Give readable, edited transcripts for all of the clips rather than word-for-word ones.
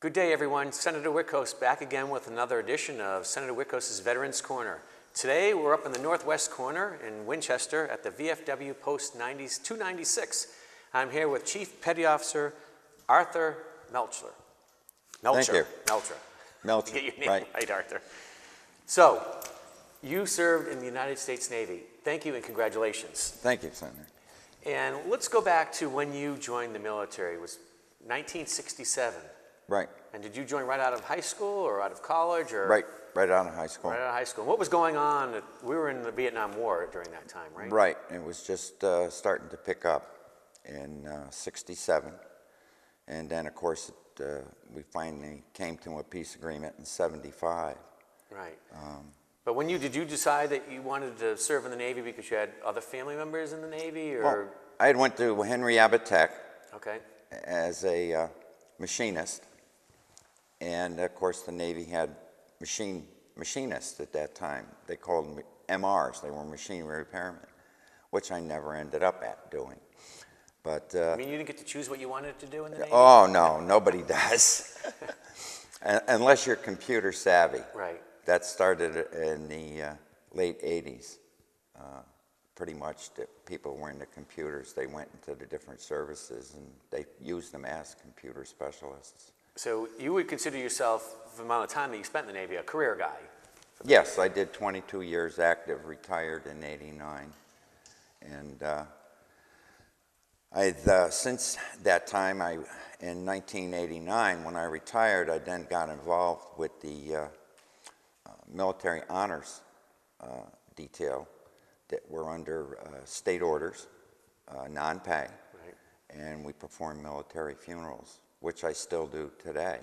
Good day, everyone. Senator Witkos back again with another edition of Senator Witkos' Veterans Corner. Today, we're up in the northwest corner in Winchester at the VFW Post 296. I'm here with Chief Petty Officer Arthur Melycher. Thank you. Melycher. Get your name right, Arthur. So, you served in the United States Navy. Thank you and congratulations. Thank you, Senator. And let's go back to when you joined the military. It was 1967. Right. And did you join right out of high school or out of college? Or Right out of high school. Right out of high school. What was going on? We were in the Vietnam War during that time, right? Right. It was just starting to pick up in 67. And then, of course, we finally came to a peace agreement in 75. Right. But did you decide that you wanted to serve in the Navy because you had other family members in the Navy? Or? Well, I had went to Henry Abbott Tech as a machinist. And, of course, the Navy had machinists at that time. They called them MRs. They were machinery repairmen, which I never ended up doing. But I mean, you didn't get to choose what you wanted to do in the Navy? Oh, no, nobody does. Unless you're computer savvy. Right. That started in the late 80s. Pretty much the people were into computers. They went into the different services and they used them as computer specialists. So you would consider yourself, for the amount of time that you spent in the Navy, a career guy? Yes, I did 22 years active, retired in '89. And since that time, in 1989, when I retired, I then got involved with the military honors detail that were under state orders, non-pay, and we performed military funerals, which I still do today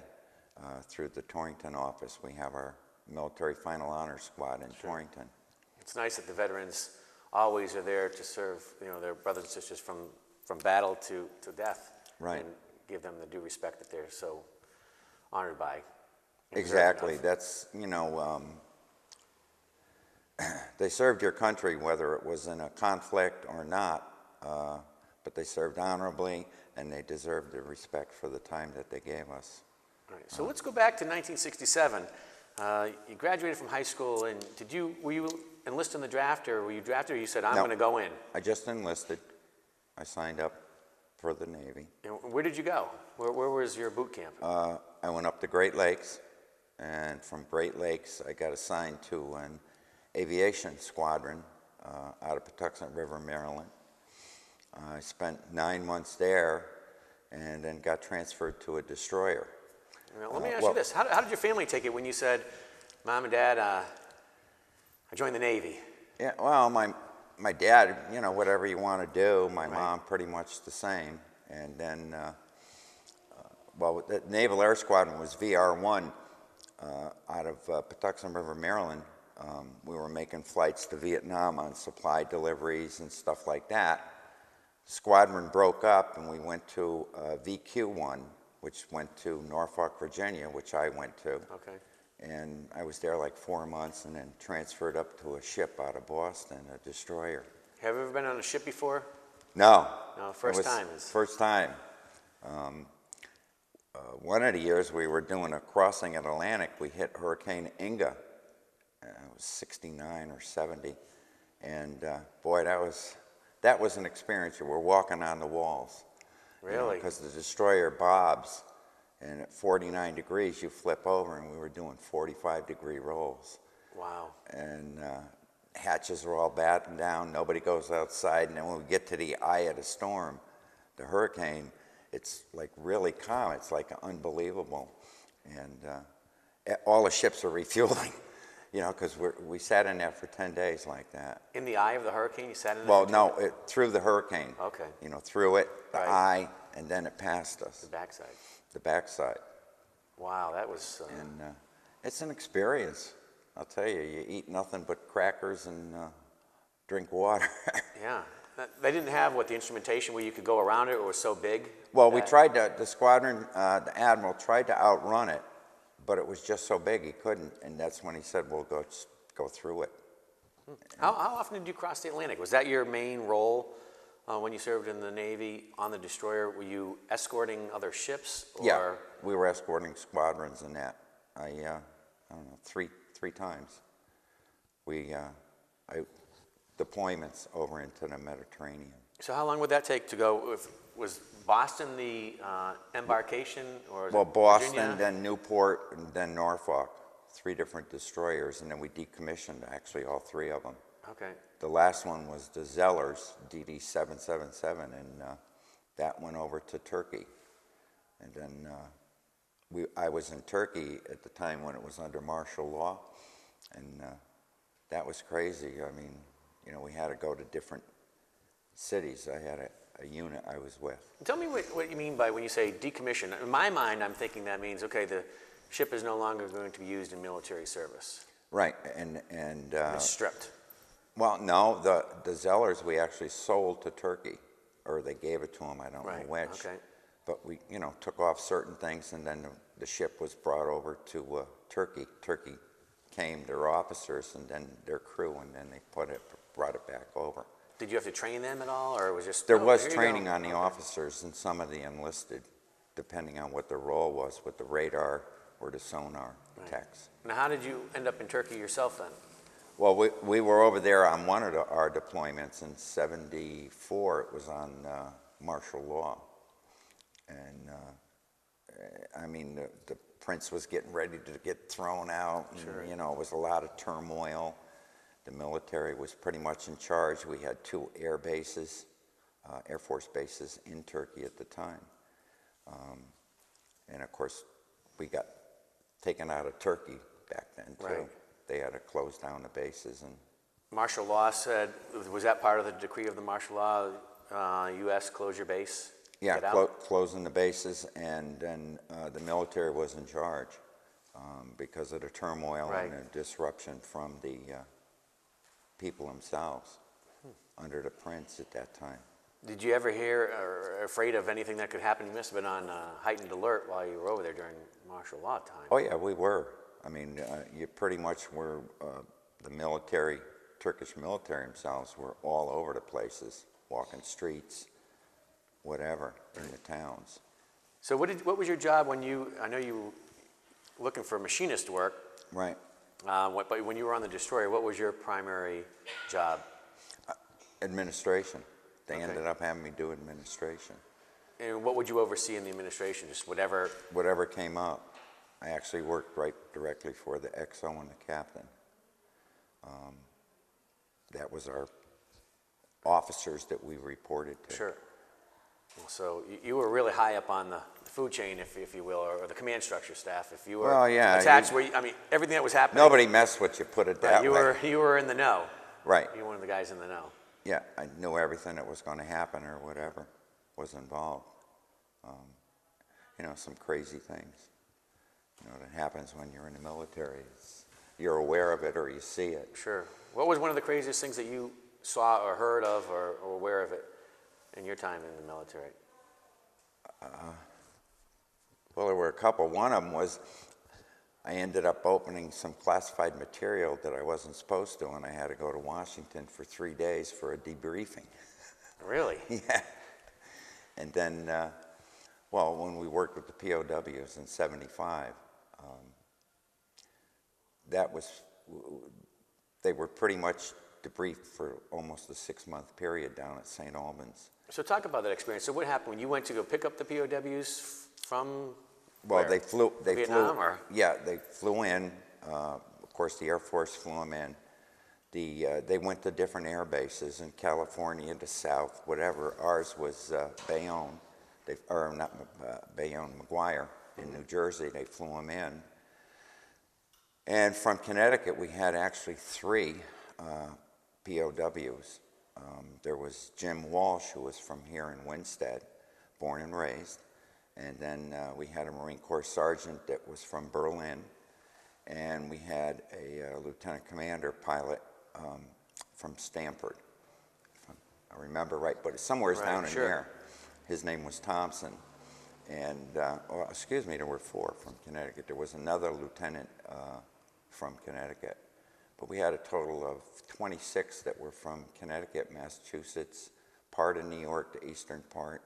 through the Torrington office. We have our military final honor squad in Torrington. It's nice that the veterans always are there to serve, their brothers and sisters from battle to death, right, and give them the due respect that they're so honored by. Exactly. That's, they served your country whether it was in a conflict or not, but they served honorably and they deserved the respect for the time that they gave us. All right. So let's go back to 1967. You graduated from high school, and were you enlisted in the draft, or were you drafted, or you said, I'm going to go in? I just enlisted. I signed up for the Navy. And where did you go? Where was your boot camp? I went up to Great Lakes, and from Great Lakes I got assigned to an aviation squadron out of Patuxent River, Maryland. I spent 9 months there and then got transferred to a destroyer. Now, let me ask you this. How did your family take it when you said, Mom and Dad, I joined the Navy? Yeah, well, my dad, whatever you want to do. My mom, pretty much the same. And then, the Naval Air Squadron was VR-1 out of Patuxent River, Maryland. We were making flights to Vietnam on supply deliveries and stuff like that. Squadron broke up and we went to VQ-1, which went to Norfolk, Virginia, which I went to. Okay. And I was there like 4 months and then transferred up to a ship out of Boston, a destroyer. Have you ever been on a ship before? No. No, first time. First time. One of the years we were doing a crossing at Atlantic, we hit Hurricane Inga. It was 69 or 70. And boy, that was an experience. You were walking on the walls. Really? Because the destroyer bobs, and at 49 degrees you flip over, and we were doing 45-degree rolls. Wow. And hatches are all battened down, nobody goes outside, and then when we get to the eye of the storm, the hurricane, it's like really calm. It's like unbelievable. And all the ships are refueling. Because we sat in there for 10 days like that. In the eye of the hurricane, you sat in there? Well, no, through the hurricane. Okay. Through it, the eye, and then it passed us. The backside. The backside. Wow, that was... And it's an experience. I'll tell you, you eat nothing but crackers and drink water. Yeah. They didn't have, the instrumentation where you could go around it, or it was so big? Well, we tried to, the squadron, the admiral tried to outrun it, but it was just so big he couldn't, and that's when he said, we'll go through it. How often did you cross the Atlantic? Was that your main role when you served in the Navy on the destroyer, were you escorting other ships? Or? Yeah, we were escorting squadrons in that. I don't know, three times. Deployments over into the Mediterranean. So how long would that take to go? Was Boston the embarkation, or was Well, it Boston, Virginia? then Newport, and then Norfolk. 3 different destroyers, and then we decommissioned actually all 3 of them. Okay. The last one was the Zellers, DD 777, and that went over to Turkey. And then I was in Turkey at the time when it was under martial law, and that was crazy. I mean, you know, we had to go to different cities. I had a unit I was with. Tell me what you mean by when you say decommission. In my mind, I'm thinking that means, okay, the ship is no longer going to be used in military service. Right, and It's stripped. well, no, the Zellers we actually sold to Turkey, or they gave it to them, I don't know which. Okay. But we, you know, took off certain things, and then the ship was brought over to Turkey. Turkey came, their officers, and then their crew, and then they brought it back over. Did you have to train them at all, or was just There oh, was here you training go? on the Okay. officers and some of the enlisted, depending on what their role was with the radar or the sonar techs. Now, how did you end up in Turkey yourself then? Well, we were over there on one of our deployments in '74. It was on martial law. And, I mean, the prince was getting ready to get thrown out. And, Sure. you know, it was a lot of turmoil. The military was pretty much in charge. We had 2 air bases, Air Force bases in Turkey at the time. And, of course, we got taken out of Turkey back then, too. Right. They had to close down the bases. And Martial law said, was that part of the decree of the martial law, U.S. close your base? yeah, Get out? closing the bases, and then the military was in charge because of the turmoil Right. and the disruption from the people themselves under the prince at that time. Did you ever hear or afraid of anything that could happen? You must have been on heightened alert while you were over there during martial law time. Oh yeah, we were. I mean, you pretty much were, the military, Turkish military themselves were all over the places, walking streets, whatever, in the towns. So what was your job when I know you were looking for machinist work, Right. but when you were on the destroyer, what was your primary job? Administration. They Okay. ended up having me do administration. And what would you oversee in the administration? Just whatever? Whatever came up. I actually worked right directly for the XO and the captain. That was our officers that we reported to. Sure. Well, so you were really high up on the food chain, if you will, or the command structure staff. If you were Well, yeah, attached, I mean, everything that was happening. Nobody messed with you, put it that Right, way. you were in the know. Right. You were one of the guys in the know. Yeah, I knew everything that was going to happen or whatever was involved. You know, some crazy things. You know, that happens when you're in the military. You're aware of it or you see it. Sure. What was one of the craziest things that you saw or heard of or aware of it in your time in the military? Well, there were a couple. One of them was I ended up opening some classified material that I wasn't supposed to, and I had to go to Washington for 3 days for a debriefing. Really? Yeah. And then, well, when we worked with the POWs in '75, they were pretty much debriefed for almost a 6-month period down at St. Albans. So talk about that experience. So what happened when you went to go pick up the POWs from Well, where? they flew. Vietnam, or? Yeah, they flew in. Of course, the Air Force flew them in. They went to different air bases in California, the South, whatever. Ours was Bayonne, or not Bayonne, McGuire in New Jersey. They flew them in. And from Connecticut, we had actually 3 POWs. There was Jim Walsh, who was from here in Winstead, born and raised. And then we had a Marine Corps sergeant that was from Berlin. And we had a lieutenant commander pilot from Stanford, if I remember right, but it's somewhere Right, down in sure. there. His name was Thompson. And, well, excuse me, there were 4 from Connecticut. There was another lieutenant from Connecticut. But we had a total of 26 that were from Connecticut, Massachusetts, part of New York, the eastern part,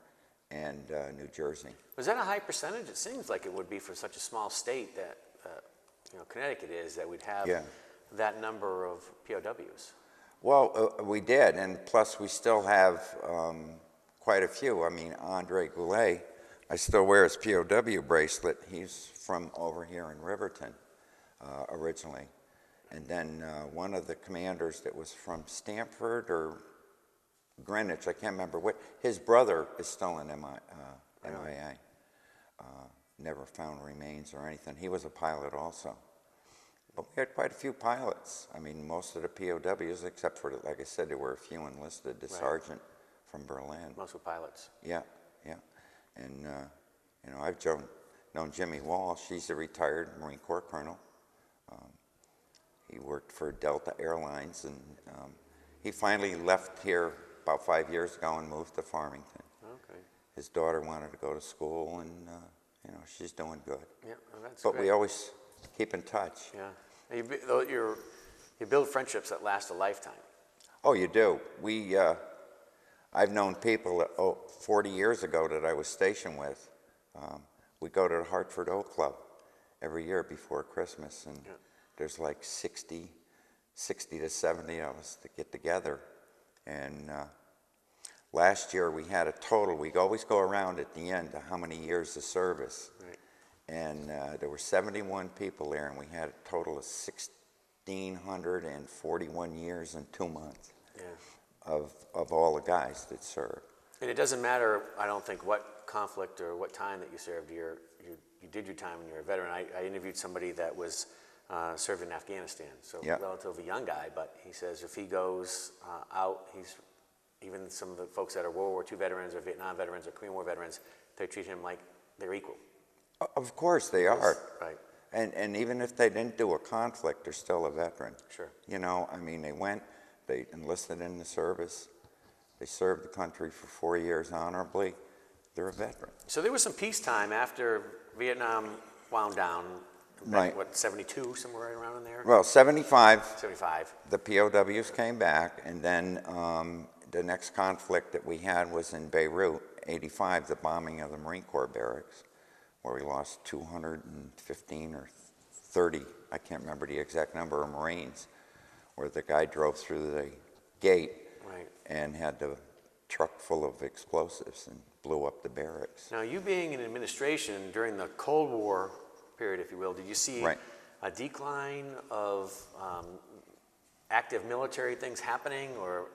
and New Jersey. Was that a high percentage? It seems like it would be for such a small state that, Connecticut is, that we'd have that number of POWs. Well, we did, and plus we still have quite a few. I mean, Andre Goulet, I still wear his POW bracelet. He's from over here in Riverton originally. And then one of the commanders that was from Stamford or Greenwich, I can't remember what, his brother is still in MIA. Never found remains or anything. He was a pilot also. But we had quite a few pilots. I mean, most of the POWs, except for, like I said, there were a few enlisted. The sergeant from Berlin. Most were pilots. Yeah, yeah. And, I've known Jimmy Walsh. He's a retired Marine Corps colonel. He worked for Delta Airlines, and he finally left here about 5 years ago and moved to Farmington. Okay. His daughter wanted to go to school, and, she's doing good. Yeah, well, that's But great. we always keep in touch. Yeah. You build friendships that last a lifetime. Oh, you do. I've known people 40 years ago that I was stationed with. We go to the Hartford Oak Club every year before Christmas, and there's like 60 to 70 of us that get together. And last year we had a total, we always go around at the end to how many years of service. Right. And there were 71 people there, and we had a total of 1,641 years and 2 months of all the guys that served. And it doesn't matter, I don't think, what conflict or what time that you served. You did your time when you were a veteran. I interviewed somebody that was served in Afghanistan, so relatively young guy, but he says if he goes out, even some of the folks that are World War II veterans or Vietnam veterans or Korean War veterans, they treat him like they're equal. Of course they are. Right. And even if they didn't do a conflict, they're still a veteran. Sure. They enlisted in the service, they served the country for 4 years honorably, they're a veteran. So there was some peacetime after Vietnam wound down, Right. What, 72, somewhere right around in there? Well, 75, 75. the POWs came back, and then the next conflict that we had was in Beirut, 85, the bombing of the Marine Corps barracks, where we lost 215 or 30, I can't remember the exact number of Marines, where the guy drove through the gate and had the truck full of explosives and blew up the barracks. Now, you being in administration during the Cold War period, if you will, did you see a decline of active military things happening, or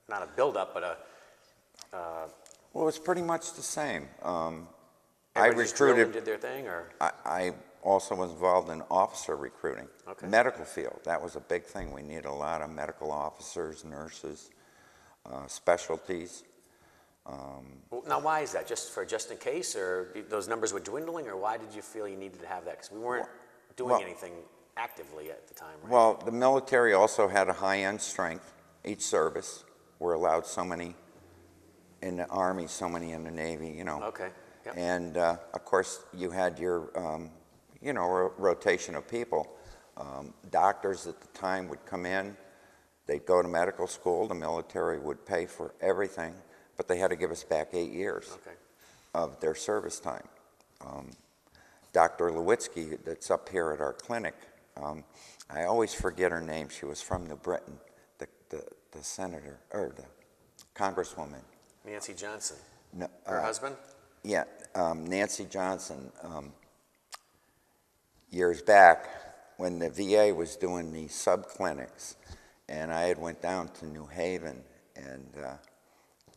not a buildup, but Well, it's pretty much the same. I recruited. And did their thing, or I also was involved in officer recruiting. Okay. Medical field, that was a big thing. We need a lot of medical officers, nurses, specialties. Well, now, why is that? Just in case, or those numbers were dwindling, or why did you feel you needed to have that? Because we weren't doing anything actively at the time, right? Well, the military also had a high-end strength. Each service were allowed so many in the Army, so many in the Navy, Okay. Yep. And, of course, you had your, rotation of people. Doctors at the time would come in. They'd go to medical school. The military would pay for everything, but they had to give us back 8 years of their service time. Dr. Lewitzki, that's up here at our clinic, I always forget her name. She was from New Britain, the senator, or the congresswoman. Nancy Johnson. No, her husband? Yeah, Nancy Johnson. Years back, when the VA was doing the subclinics, and I had went down to New Haven and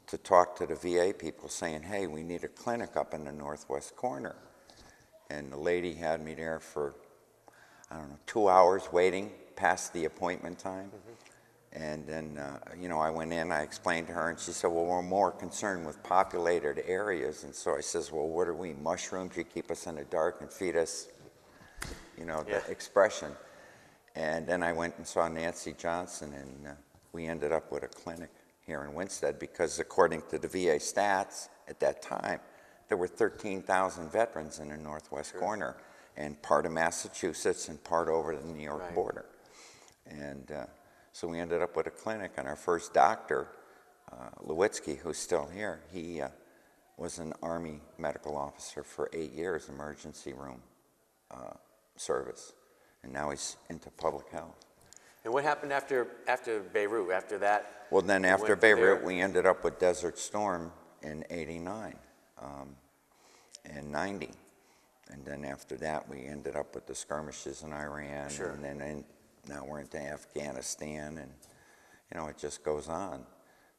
to talk to the VA people, saying, hey, we need a clinic up in the northwest corner. And the lady had me there for, 2 hours waiting past the appointment time. And then, I went in, I explained to her, and she said, well, we're more concerned with populated areas. And so I says, well, what are we, mushrooms? You keep us in the dark and feed us, the expression. And then I went and saw Nancy Johnson, and we ended up with a clinic here in Winstead, because according to the VA stats at that time, there were 13,000 veterans in the northwest corner, and part of Massachusetts and part over the New York border. And so we ended up with a clinic, and our first doctor Lewitzky, who's still here, he was an Army medical officer for 8 years, emergency room service, and now he's into public health. And what happened after Beirut? After that? Well, then you after went to Beirut, we ended up with Desert Storm in '89 and '90. And then after that, we ended up with the skirmishes in Iran. Sure. And then now we're into Afghanistan. And, you know, it just goes on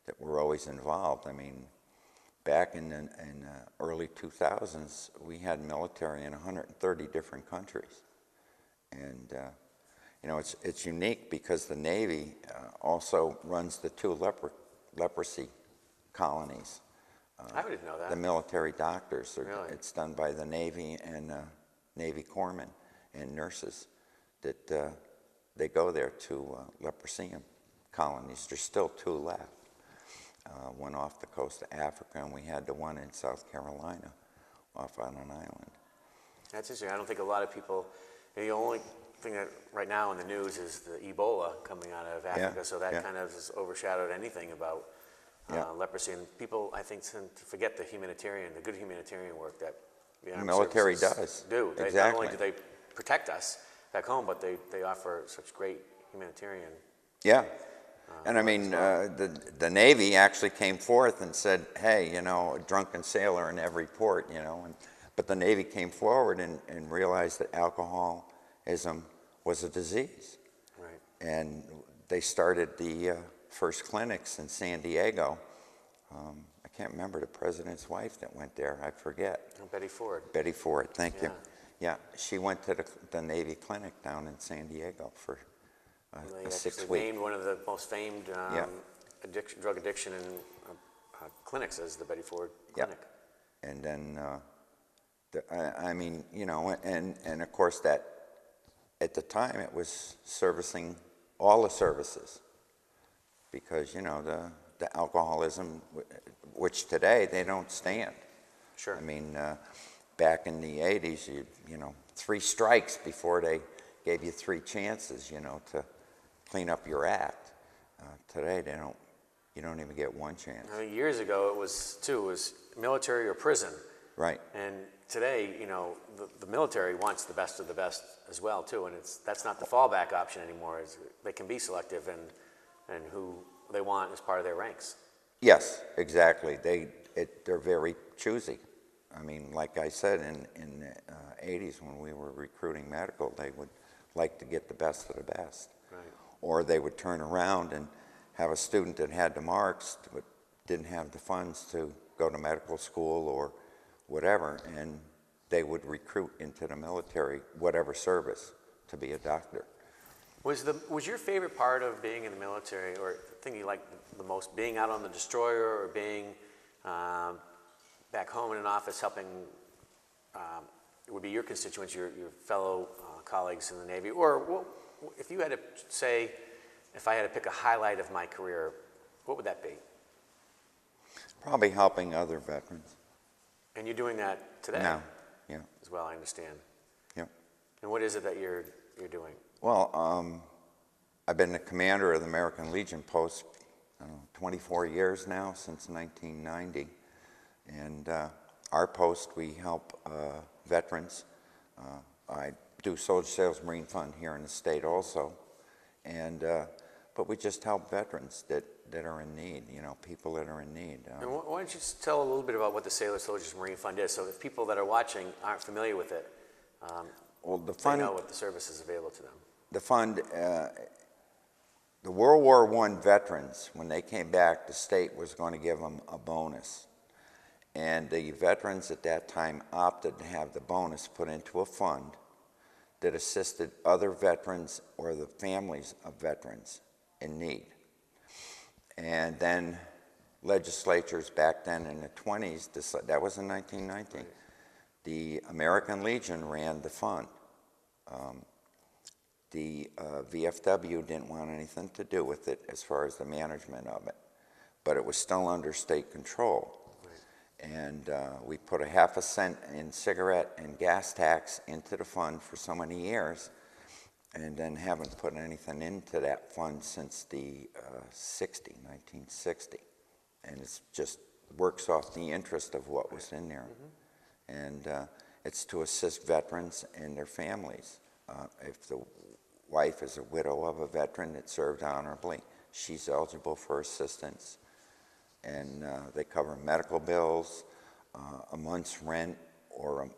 that we're always involved. I mean, back in the early 2000s, we had military in 130 different countries. And, you know, it's unique because the Navy also runs the 2 leprosy colonies. I didn't know that. The military doctors. Really? It's done by the Navy and Navy corpsmen and nurses that they go there to leprosy colonies. There's still 2 left. One off the coast of Africa, and we had the one in South Carolina off on an island. That's interesting. I don't think a lot of people, the only thing that right now in the news is the Ebola coming out of Africa, so that kind of has overshadowed anything about leprosy. And people, I think, tend to forget the good humanitarian work that the armed military services does. do. Exactly. Not only do they protect us back home, but they offer such great humanitarian. Yeah. And I mean, the Navy actually came forth and said, hey, you know, a drunken sailor in every port, you know. But the Navy came forward and realized that alcoholism was a disease. Right. And they started the first clinics in San Diego. I can't remember the president's wife that went there. I forget. Oh, Betty Ford. Betty Ford, thank you. Yeah, she went to the Navy clinic down in San Diego for They a 6 actually week. named one of the most famed drug addiction and clinics as the Betty Ford Clinic. And then, I mean, you know, and of course that, at the time it was servicing all the services because, you know, the alcoholism, which today they don't stand. Sure. I mean, back in the 80s, you know, 3 strikes before they gave you 3 chances, you know, to clean up your act. Today, you don't even get 1 chance. I mean, years ago, it was military or prison. Right. And today, you know, the military wants the best of the best as well, too. And that's not the fallback option anymore. They can be selective and who they want as part of their ranks. Yes, exactly. They're very choosy. I mean, like I said, in the 80s when we were recruiting medical, they would like to get the best of the best. Right. Or they would turn around and have a student that had the marks but didn't have the funds to go to medical school or whatever, and they would recruit into the military, whatever service, to be a doctor. Was your favorite part of being in the military, or the thing you liked the most, being out on the destroyer or being back home in an office helping, it would be your constituents, your fellow colleagues in the Navy? Or if you had to say, if I had to pick a highlight of my career, what would that be? Probably helping other veterans. And you're doing that today? Now, yeah. As well, I understand. Yeah. And what is it that you're doing? Well, I've been the commander of the American Legion post, 24 years now, since 1990. And our post, we help veterans. I do Soldier Sales Marine Fund here in the state also. And, but we just help veterans that are in need, you know, people that are in need. And why don't you just tell a little bit about what the Sailor Soldiers Marine Fund is, so if people that are watching aren't familiar with it, well, the they fund, know what the service is available to them. the fund, the World War I veterans, when they came back, the state was going to give them a bonus. And the veterans at that time opted to have the bonus put into a fund that assisted other veterans or the families of veterans in need. And then legislatures back then in the 20s, that was in 1990, right. The American Legion ran the fund. The VFW didn't want anything to do with it as far as the management of it, but it was still under state control. Right. And we put a half a cent in cigarette and gas tax into the fund for so many years, and then haven't put anything into that fund since the 1960. and it's just works off the interest of what was in there. And it's to assist veterans and their families. If the wife is a widow of a veteran that served honorably, she's eligible for assistance. And they cover medical bills, a month's rent or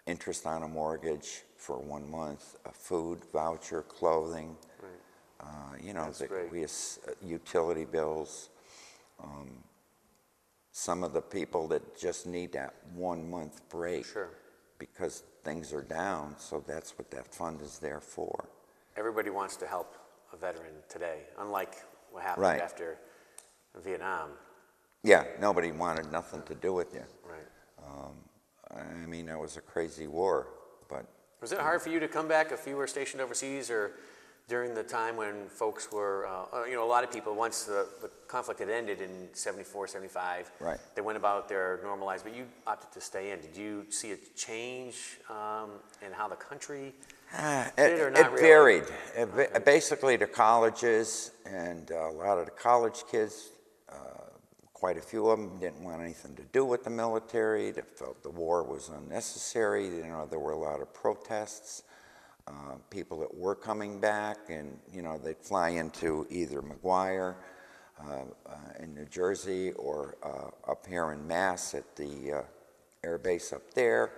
interest on a mortgage for 1 month, a food voucher, clothing, you know, utility bills. Some of the people that just need that 1 month break because things are down, so that's what that fund is there for. Everybody wants to help a veteran today, unlike what happened after Vietnam. Yeah, nobody wanted nothing to do with you. Right. I mean, it was a crazy war, but... Was it hard for you to come back if you were stationed overseas, or during the time when folks were, you know, a lot of people, once the conflict had ended in 74, 75, they went about their normal lives, but you opted to stay in. Did you see a change in how the country did, or not really? Varied. Basically, the colleges and a lot of the college kids, quite a few of them didn't want anything to do with the military. They felt the war was unnecessary. You know, there were a lot of protests. People that were coming back, and you know, they'd fly into either McGuire in New Jersey or up here in Mass at the air base up there.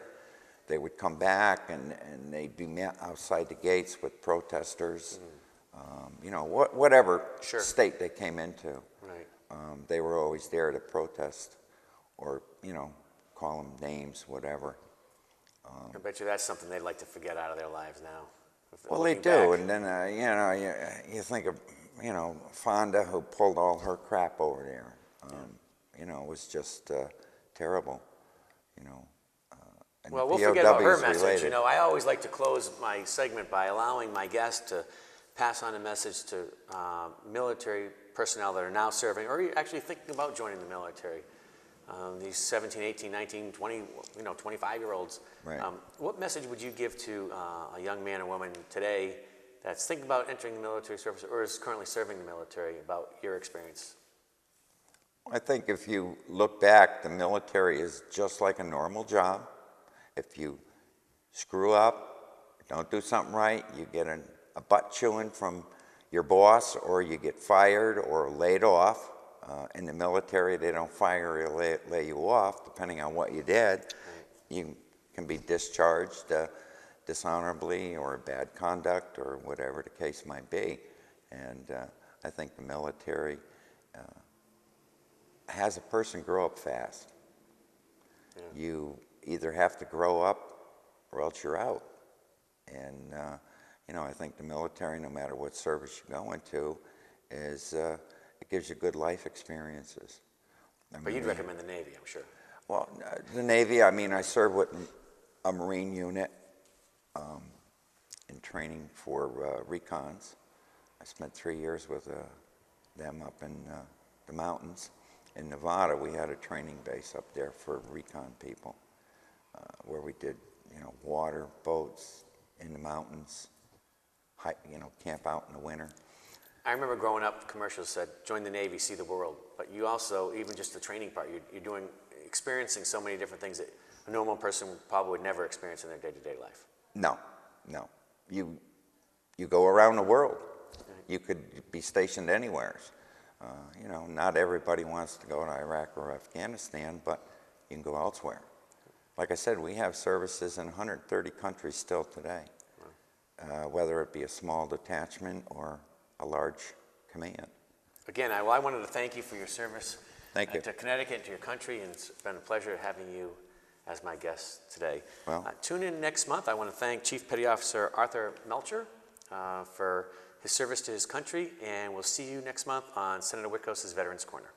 They would come back, and they'd be met outside the gates with protesters. You know, whatever state they came into. They were always there to protest, or you know, call them names, whatever. I bet you that's something they'd like to forget out of their lives now. Well, they do, and then you know, you think of, you know, Fonda, who pulled all her crap over there. You know, it was just terrible. You know. Well, we'll forget about her message. You know, I always like to close my segment by allowing my guests to pass on a message to military personnel that are now serving, or actually thinking about joining the military. These 17, 18, 19, 20, you know, 25-year-olds. What message would you give to a young man or woman today that's thinking about entering the military service or is currently serving the military about your experience? I think if you look back, the military is just like a normal job. If you screw up, don't do something right, you get a butt chewing from your boss, or you get fired or laid off. In the military, they don't fire or lay you off, depending on what you did. You can be discharged dishonorably or bad conduct or whatever the case might be. And I think the military has a person grow up fast. You either have to grow up or else you're out. And you know, I think the military, no matter what service you go into, is it gives you good life experiences. But you'd recommend the Navy, I'm sure. Well, the Navy, I mean, I served with a Marine unit in training for recons. I spent 3 years with them up in the mountains. In Nevada, we had a training base up there for recon people, where we did, you know, water, boats, in the mountains, you know, camp out in the winter. I remember growing up, commercials said, join the Navy, see the world. But you also, even just the training part, you're experiencing so many different things that a normal person probably would never experience in their day-to-day life. No. You go around the world. You could be stationed anywhere. You know, not everybody wants to go to Iraq or Afghanistan, but you can go elsewhere. Like I said, we have services in 130 countries still today, whether it be a small detachment or a large command. Again, I wanted to thank you for your service to Connecticut, to your country, and it's been a pleasure having you as my guest today. Well, tune in next month. I want to thank Chief Petty Officer Arthur Melycher for his service to his country, and we'll see you next month on Senator Witkos' Veterans Corner.